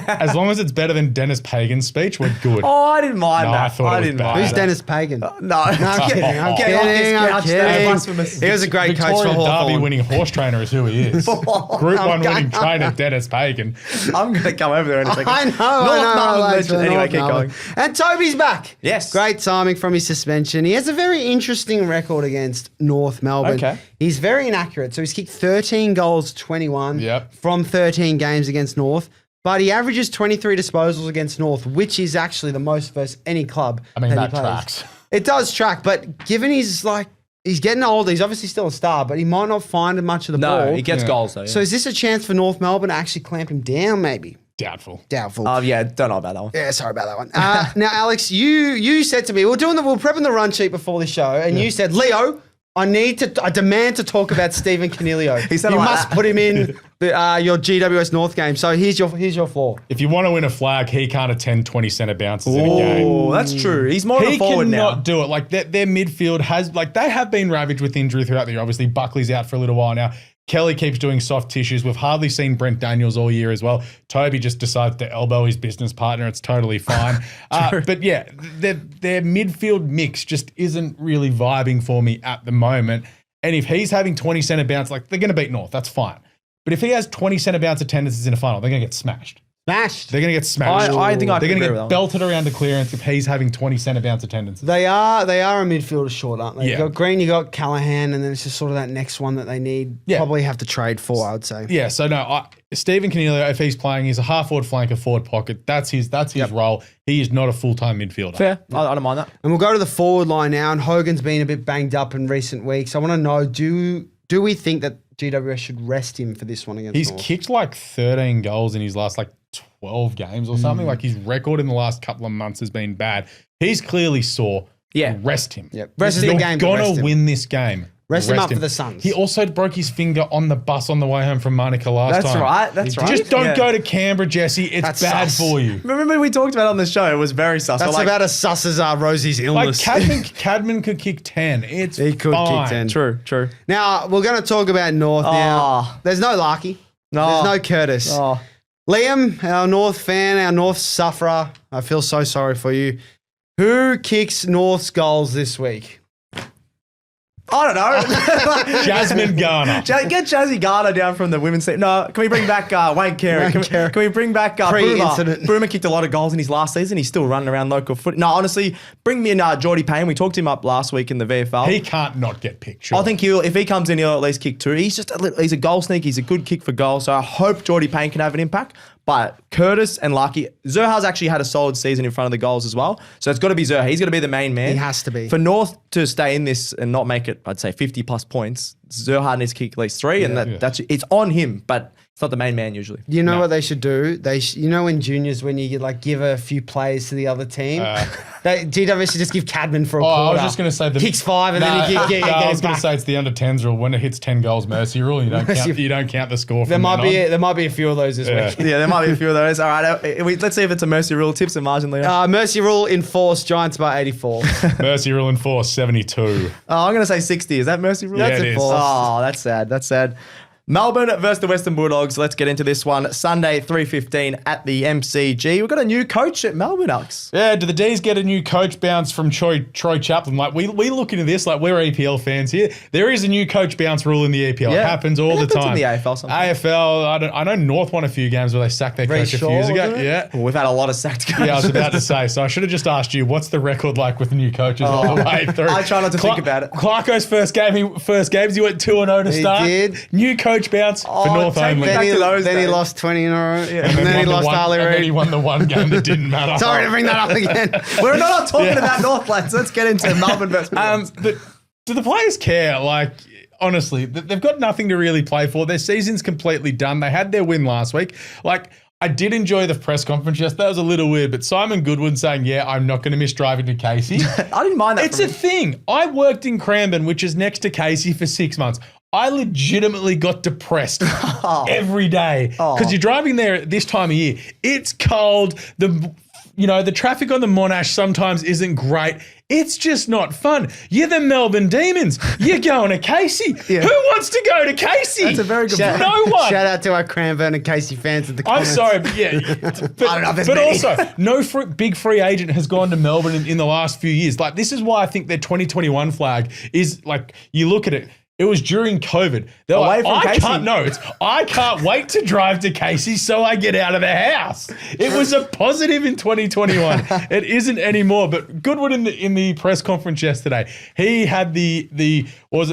as long as it's better than Dennis Pagan's speech, we're good. Oh, I didn't mind No, that. I thought it was didn't bad. mind Who's that. Dennis Pagan? No. No, I'm kidding. I'm Get off this kidding. I'm couch, that's kidding. blasphemous. He was a great coach for Victoria Derby Hawthorn. winning horse trainer is who he is. Group 1 winning trainer Dennis Pagan. I'm going to come over there in a second. I know. North Melbourne Lads, legend. Anyway, North keep Melbourne. going. And Toby's back. Yes. Great timing from his suspension. He has a very interesting record against North Melbourne. Okay. He's very inaccurate. So he's kicked 13 goals, 21 from 13 games against North. But he averages 23 disposals against North, which is actually the most versus any club. I mean, he that plays. tracks. It does track, but given he's getting older, he's obviously still a star, but he might not find much of the ball. No, he gets goals, though. Yeah. So is this a chance for North Melbourne to actually clamp him down, maybe? Doubtful. Doubtful. Yeah, don't know about that one. Yeah, sorry about that one. Now, Alex, you said to me, we're prepping the run sheet before the show, and you said, Leo, I demand to talk about Stephen Canelio. He said you it like must that. put him in your GWS North game. So here's your floor. If you want to win a flag, he can't attend 20 centre bounces in a game. Oh, that's true. He's more of a He forward cannot now. do it. Like their midfield has, like they have been ravaged with injury throughout the year. Obviously, Buckley's out for a little while now. Kelly keeps doing soft tissues. We've hardly seen Brent Daniels all year as well. Toby just decides to elbow his business partner. It's totally fine. But yeah, their midfield mix just isn't really vibing for me at the moment. And if he's having 20 centre bounce, like they're going to beat North, that's fine. But if he has 20 centre bounce attendances in a final, they're going to get smashed. Smashed. They're going to get smashed. I think I They're can going agree to with get that one. belted around the clearance if he's having 20 centre bounce attendances. They are a midfielder short, aren't they? Yeah. You got Green, you got Callahan, and then it's just sort of that next one that they need. Yeah. Probably have to trade for, I would say. Yeah, so no, Stephen Canelio, if he's playing, he's a half-forward flanker, forward pocket. That's his role. He is not a full-time midfielder. Fair. I don't mind that. And we'll go to the forward line now, and Hogan's been a bit banged up in recent weeks. I want to know, do we think that GWS should rest him for this one against He's North? kicked like 13 goals in his last 12 games or something. Like his record in the last couple of months has been bad. He's clearly sore. Yeah. Rest him. Yep. Rest of the You're game, but rest gonna him. win this game. Rest him up for the Suns. He also broke his finger on the bus on the way home from Monica last time. That's right. Just don't go to Canberra, Jesse. It's That's bad sus. for you. Remember we talked about it on the show. It was very sus. That's about as sus as Rosie's Like illness. Cadman could kick 10. It's He could fine. kick 10. True. Now, we're going to talk about North now. There's no Larky. There's no Curtis. Oh. Liam, our North fan, our North sufferer, I feel so sorry for you. Who kicks North's goals this week? I don't know. Jasmine Garner. Get Jazzy Garner down from the women's team. No, can we bring back Wayne Carey? Can we bring back Pre-incident. Boomer kicked a lot of goals in his last season. He's still running around local foot. No, honestly, bring me in Geordie Payne. We talked him up last week in the VFL. He can't not get picked. Sure. I think if he comes in, he'll at least kick 2. He's a goal sneak. He's a good kick for goal. So I hope Geordie Payne can have an impact. But Curtis and Lucky, Zerha's actually had a solid season in front of the goals as well. So it's got to be Zerha. He's got to be the main man. He has to be. For North to stay in this and not make it, I'd say 50 plus points, Zerha needs to kick at least 3, and that's it's on him. But it's not the main man usually. You know what they should do? You know in juniors when you give a few plays to the other team, GW should just give Cadman for a quarter. I was just going to say kicks 5 and then you get I was it going back. to say it's the under 10s rule. When it hits 10 goals, mercy rule. You don't count the score. There might be a few of those this week. Yeah, there might be a few of those. All right, let's see if it's a mercy rule. Tips and margin, Leo. Mercy rule enforced, Giants by 84. Mercy rule enforced 72. I'm going to say 60. Is that mercy rule? Yeah, That's it is. enforced. Oh, that's sad. That's sad. Melbourne versus the Western Bulldogs. Let's get into this one. Sunday, 3:15 at the MCG. We've got a new coach at Melbourne, Alex. Yeah, do the D's get a new coach bounce from Troy Chaplin? Like we look into this like we're EPL fans here. There is a new coach bounce rule in the EPL. Yeah. It happens all the time. in the AFL sometimes. AFL, I know North won a few games where they sacked their coach a few years ago. Yeah. Well, we've had a lot of sacked coaches. Yeah, I was about to say. So I should have just asked you, what's the record like with new coaches all the way through? I try not to think about it. Clarko's first games, he went 2-0 to start. did. New coach bounce for North take only. back Then, to those he days. lost 20 in a row. Yeah. And then he lost Harley And then he Reid. won the one game that didn't matter. Sorry to bring that up again. We're not talking about North, lads. Let's get into Melbourne versus Bulldogs. But do the players care? Like, honestly, they've got nothing to really play for. Their season's completely done. They had their win last week. Like, I did enjoy the press conference yesterday. That was a little weird, but Simon Goodwin saying, yeah, I'm not going to miss driving to Casey. I didn't mind that. It's a thing. I worked in Cranbourne, which is next to Casey, for 6 months. I legitimately got depressed every day because you're driving there at this time of year. It's cold. The traffic on the Monash sometimes isn't great. It's just not fun. You're the Melbourne Demons. You're going to Casey. Yeah. Who wants to go to Casey? That's a very good point. No one. Shout out to our Cranbourne and Casey fans at the I'm comments. sorry, but yeah. But, I don't know if there's but many. also, no big free agent has gone to Melbourne in the last few years. Like, this is why I think their 2021 flag is, like, you look at it, it was during COVID. They're Away like, from Casey. I can't wait to drive to Casey so I get out of the house. It was a positive in 2021. It isn't anymore. But Goodwood in the press conference yesterday, he had a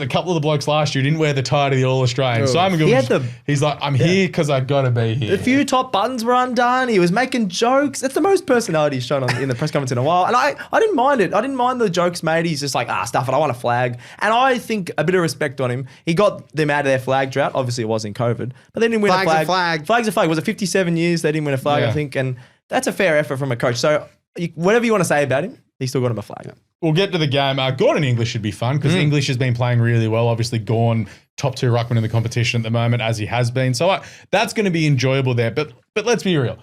couple of the blokes last year didn't wear the tie to the All Australian. Simon Goodwin, he's like, I'm here because I got to be here. A few top buttons were undone. He was making jokes. It's the most personality he's shown in the press conference in a while. And I didn't mind it. I didn't mind the jokes made. He's just like, stuff it. I want a flag. And I think a bit of respect on him. He got them out of their flag drought. Obviously, it was in COVID. But they didn't win a flag. Flag's a flag. Was it 57 years? They didn't win a flag, I think. And that's a fair effort from a coach. So whatever you want to say about him, he still got him a flag. We'll get to the game. Gordon English should be fun because English has been playing really well. Obviously, Gorn, top 2 ruckman in the competition at the moment, as he has been. So that's going to be enjoyable there. But let's be real.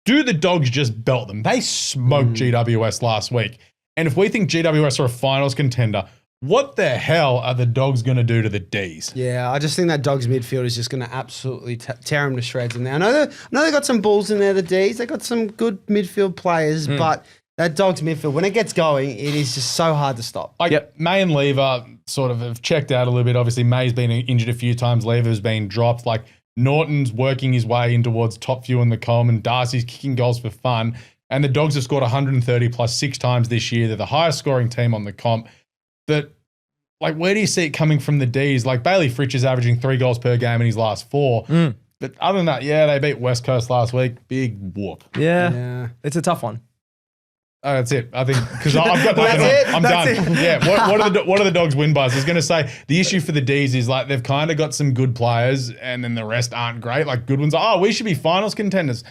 Do the Dogs just belt them? They smoked GWS last week. And if we think GWS are a finals contender, what the hell are the Dogs going to do to the Ds? Yeah, I just think that Dogs midfield is just going to absolutely tear them to shreds in there. I know they got some balls in there, the Ds. They got some good midfield players, but that Dogs midfield, when it gets going, it is just so hard to stop. May and Lever sort of have checked out a little bit. Obviously, May's been injured a few times. Lever's been dropped. Like, Norton's working his way in towards top few in the Coleman. Darcy's kicking goals for fun. And the Dogs have scored 130 plus 6 times this year. They're the highest scoring team on the comp. But, like, where do you see it coming from the Ds? Like, Bailey Fritsch is averaging 3 goals per game in his last 4. But other than that, they beat West Coast last week. Big whoop. Yeah. It's a tough one. Oh, that's it. I think because I've got nothing on. I'm done. Yeah. What are the Dogs win bys? I was going to say the issue for the Ds is like they've kind of got some good players and then the rest aren't great. Like Goodwin's, we should be finals contenders.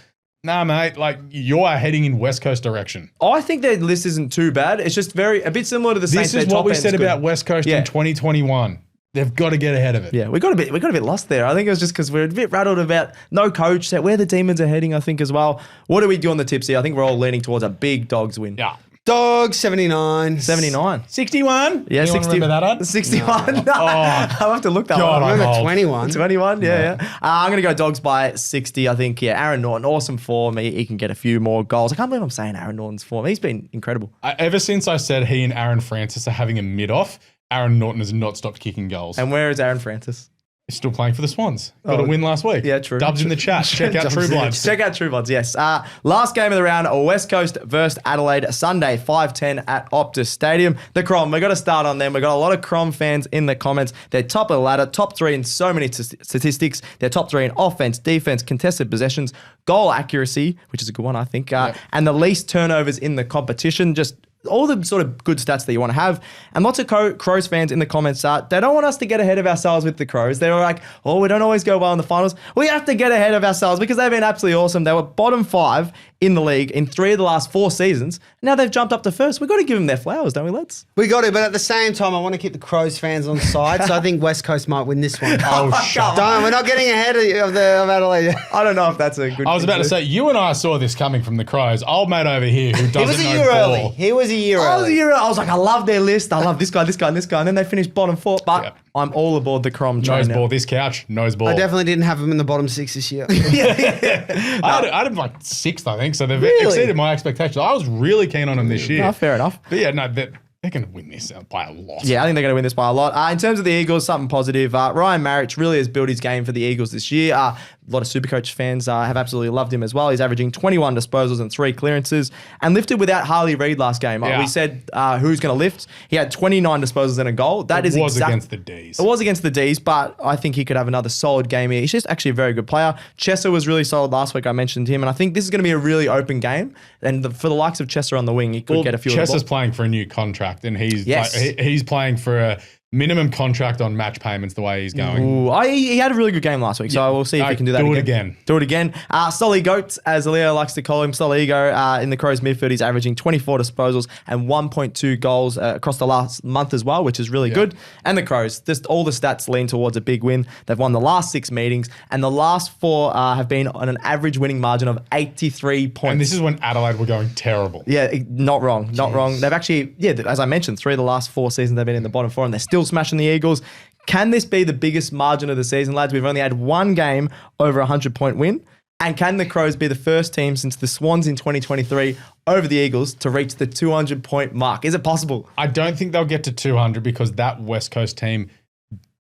Nah, mate, like you are heading in West Coast direction. I think their list isn't too bad. It's just a bit similar to the Saints. This is what we said about West Coast in 2021. They've got to get ahead of it. Yeah, we got a bit lost there. I think it was just because we're a bit rattled about no coach, where the Demons are heading, I think, as well. What do we do on the tips here? I think we're all leaning towards a big Dogs win. Yeah. Dogs, 79. 79. 61? Yeah, Anyone 60. remember that one? 61. No. I'll have to look that God, one. I'm Remember old. 21. 21, yeah. I'm going to go Dogs by 60. I think, Aaron Norton, awesome form. He can get a few more goals. I can't believe I'm saying Aaron Norton's form. He's been incredible. Ever since I said he and Aaron Francis are having a mid-off, Aaron Norton has not stopped kicking goals. And where is Aaron Francis? He's still playing for the Swans. Got a win last week. Yeah, true. Dubs in the chat. Check out True Bloods. Check out True Bloods, yes. Last game of the round, West Coast versus Adelaide, Sunday, 5:10 at Optus Stadium. The Crom, we got to start on them. We got a lot of Crom fans in the comments. They're top of the ladder, top 3 in so many statistics. They're top 3 in offense, defense, contested possessions, goal accuracy, which is a good one, I think, and the least turnovers in the competition. Just all the sort of good stats that you want to have. And lots of Crows fans in the comments, they don't want us to get ahead of ourselves with the Crows. They were like, we don't always go well in the finals. We have to get ahead of ourselves because they've been absolutely awesome. They were bottom 5 in the league in 3 of the last 4 seasons. Now they've jumped up to first. We've got to give them their flowers, don't we, lads? We got it, but at the same time, I want to keep the Crows fans on side, so I think West Coast might win this one. shut Don't, we're not getting ahead of Adelaide. I don't know if that's a good I was thing about to say, you and I saw this coming from the Crows. Old mate over here who doesn't know ball. He was a year early. I was like, I love their list. I love this guy, this guy, and this guy. And then they finished bottom 4. But Yep. I'm all aboard the Crom train Nose now. ball. This couch, nose ball. I definitely didn't have him in the bottom 6 this year. I had him like 6th, I think. So they've exceeded my expectations. I was really keen on them this year. No, fair enough. But yeah, no, they're going to win this by a lot. Yeah, I think they're going to win this by a lot. In terms of the Eagles, something positive. Ryan Marich really has built his game for the Eagles this year. A lot of Supercoach fans have absolutely loved him as well. He's averaging 21 disposals and 3 clearances and lifted without Harley Reid last game. Yeah. We said who's going to lift. He had 29 disposals and a goal. That is against the Ds. It was against the Ds, but I think he could have another solid game here. He's just actually a very good player. Chesser was really solid last week. I mentioned him, and I think this is going to be a really open game. And for the likes of Chesser on the wing, he could get a few. Chesser's playing for a new contract, and he's playing for a minimum contract on match payments the way he's going. Ooh, he had a really good game last week, so we'll see if he can do that again. Do it again. Solly Goat, as Leo likes to call him, Solly Ego, in the Crows midfield, he's averaging 24 disposals and 1.2 goals across the last month as well, which is really good. And the Crows, just all the stats lean towards a big win. They've won the last 6 meetings, and the last 4 have been on an average winning margin of 83 points. And this is when Adelaide were going terrible. Yeah, not wrong. They've actually, as I mentioned, 3 of the last 4 seasons they've been in the bottom 4, and they're still smashing the Eagles. Can this be the biggest margin of the season, lads? We've only had 1 game over a 100-point win. And can the Crows be the first team since the Swans in 2023 over the Eagles to reach the 200-point mark? Is it possible? I don't think they'll get to 200 because that West Coast team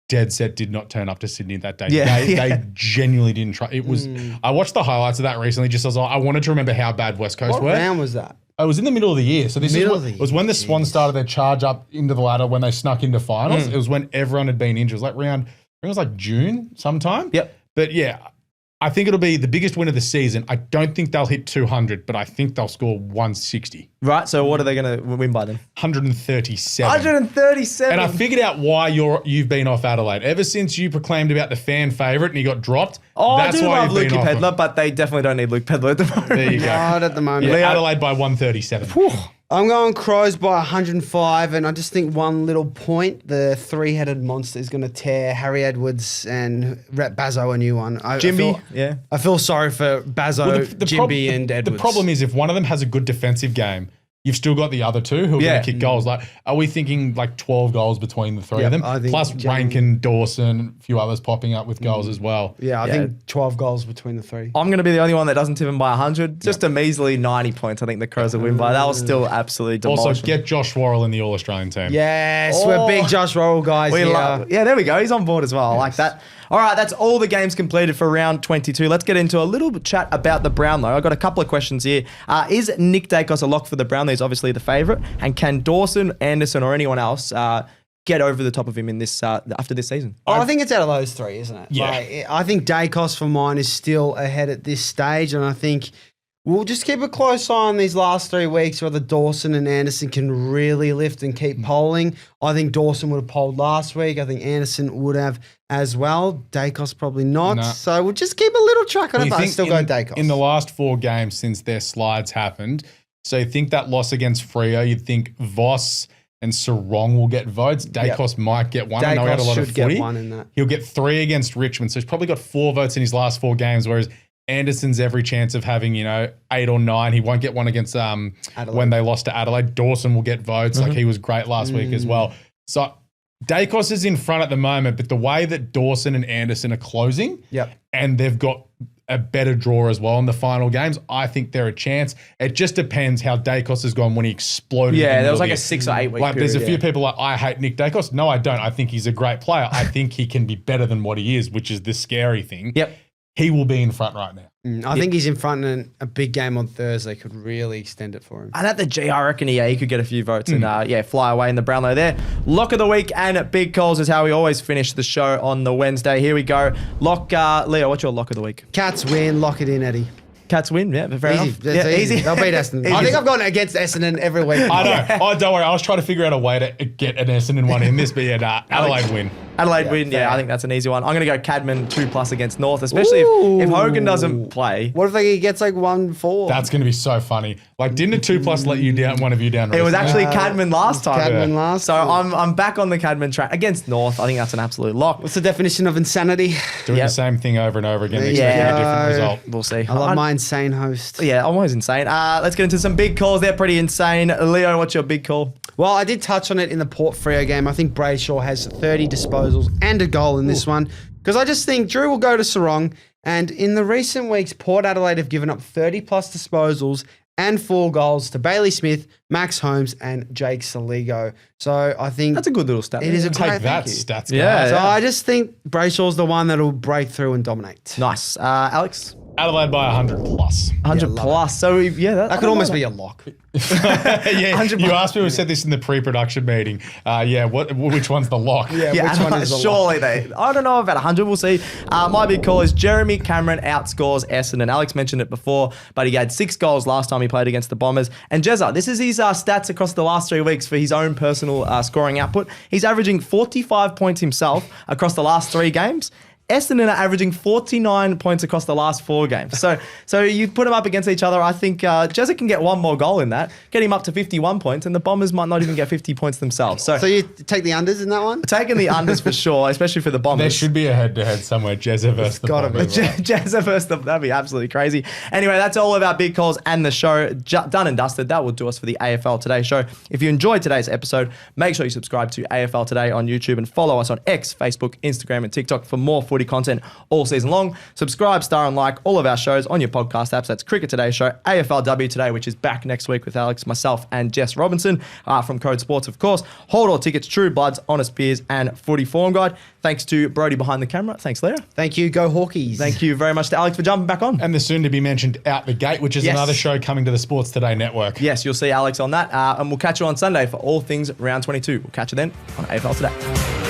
dead set did not turn up to Sydney that day. They genuinely didn't try. It was. I watched the highlights of that recently just as I wanted to remember how bad West Coast were. What round was that? It was in the middle of the year. So this was when the Swans started their charge up into the ladder when they snuck into finals. It was when everyone had been injured. It was like it was like June sometime. Yep. But yeah, I think it'll be the biggest win of the season. I don't think they'll hit 200, but I think they'll score 160. Right, so what are they going to win by then? 137. 137. And I figured out why you've been off Adelaide. Ever since you proclaimed about the fan favourite and he got dropped, that's I do why love you've been Lukey off Pedler, but they definitely don't need Luke Pedler at the moment. There you go. Not at the moment. Yeah, Adelaide by 137. I'm going Crows by 105, and I just think one little point, the 3-headed monster is going to tear Harry Edwards and Rhett Bazzo a new one. Jimby, I feel sorry for Bazzo, Jimby, and Edwards. The problem is if one of them has a good defensive game, you've still got the other 2 who are going to kick goals. Like, are we thinking like 12 goals between the 3 of them? I think Plus Rankin, Dawson, a few others popping up with goals as well. Yeah, I think 12 goals between the 3. I'm going to be the only one that doesn't tip him by 100. Just a measly 90 points I think the Crows will win by. That was still absolutely demolishing. Also, get Josh Worrell in the All-Australian team. Yes, we're big Josh Worrell guys here. There we go. He's on board as well. I like that. All right, that's all the games completed for round 22. Let's get into a little chat about the Brownlow. I've got a couple of questions here. Is Nick Dacos a lock for the Brownlow? He's obviously the favourite. And can Dawson, Anderson, or anyone else get over the top of him in this after this season? I think it's out of those 3, isn't it? Yeah. I think Dacos for mine is still ahead at this stage, and I think we'll just keep a close eye on these last 3 weeks whether Dawson and Anderson can really lift and keep polling. I think Dawson would have polled last week. I think Anderson would have as well. Dacos probably not. No. So we'll just keep a little track on it, but I still go Dacos. In the last 4 games since their slides happened, so you think that loss against Freo, you'd think Voss and Sarong will get votes. Dacos might get one. I know he had a lot of should footy. get one in that. He'll get 3 against Richmond. So he's probably got 4 votes in his last 4 games, whereas Anderson's every chance of having, 8 or 9. He won't get one against when they lost to Adelaide. Dawson will get votes. Like he was great last week as well. So Dacos is in front at the moment, but the way that Dawson and Anderson are closing, and they've got a better draw as well in the final games, I think they're a chance. It just depends how Dacos has gone when he exploded. Yeah, there was like a 6 or 8 week period. There's a few people like, I hate Nick Dacos. No, I don't. I think he's a great player. I think he can be better than what he is, which is the scary thing. Yep. He will be in front right now. I think he's in front, and a big game on Thursday could really extend it for him. And at the G, I reckon he could get a few votes and fly away in the Brownlow there. Lock of the week and big calls is how we always finish the show on the Wednesday. Here we go. Leo, what's your lock of the week? Cats win. Lock it in, Eddie. Cats win, yeah, fair Easy. enough. That's Yeah, easy. They'll beat Essendon. I think I've gone against Essendon every week. I know. Oh, don't worry. I was trying to figure out a way to get an Essendon one in this, but Adelaide win. Adelaide win, fair. I think that's an easy one. I'm going to go Cadman 2+ against North, especially if Hogan doesn't play. What if he gets like 1-4? That's going to be so funny. Like, didn't a 2+ let you down, one of you down? It was recently? actually Cadman last time. Cadman last. So I'm back on the Cadman track against North. I think that's an absolute lock. What's the definition of insanity? Doing the same thing over and over again, expecting a different result. We'll see. I love my insane host. Yeah, I'm always insane. Let's get into some big calls. They're pretty insane. Leo, what's your big call? Well, I did touch on it in the Port Freo game. I think Brayshaw has 30 disposals and a goal in this one, because I just think Drew will go to Sarong. And in the recent weeks, Port Adelaide have given up 30+ disposals and 4 goals to Bailey Smith, Max Holmes, and Jake Saligo. So I think That's a good little stat. it is a Take great that, thank you. stats guy. Yeah. So I just think Brayshaw's the one that'll break through and dominate. Nice. Alex? Adelaide by 100+. 100+. So, That could almost be a lock. Yeah, you asked me. We said this in the pre-production meeting. Which one's the lock? Yeah, which one is the surely I don't know about 100. We'll see. My big call is Jeremy Cameron outscores Essendon. Alex mentioned it before, but he had 6 goals last time he played against the Bombers. And Jezza, this is his stats across the last 3 weeks for his own personal scoring output. He's averaging 45 points himself across the last 3 games. Essendon are averaging 49 points across the last 4 games. So you put them up against each other. I think Jezza can get one more goal in that, get him up to 51 points, and the Bombers might not even get 50 points themselves. So you take the unders in that one? taking the unders for sure, especially for the Bombers. There should be a head-to-head somewhere. Jezza versus the Bombers. Jezza versus that'd be absolutely crazy. Anyway, that's all of our big calls and the show. Done and dusted. That will do us for the AFL Today Show. If you enjoyed today's episode, make sure you subscribe to AFL Today on YouTube and follow us on X, Facebook, Instagram, and TikTok for more footy content all season long. Subscribe, star, and like all of our shows on your podcast apps. That's Cricket Today Show, AFLW Today, which is back next week with Alex, myself, and Jess Robinson from Code Sports, of course. Hold All Tickets, True Bloods, Honest Peers, and Footy Form Guide. Thanks to Brody behind the camera. Thanks, Leo. Thank you. Go Hawkies. Thank you very much to Alex for jumping back on. And the soon-to-be-mentioned Out the Gate, which is Yes. another show coming to the Sports Today network. Yes, you'll see Alex on that. And we'll catch you on Sunday for all things round 22. We'll catch you then on AFL Today.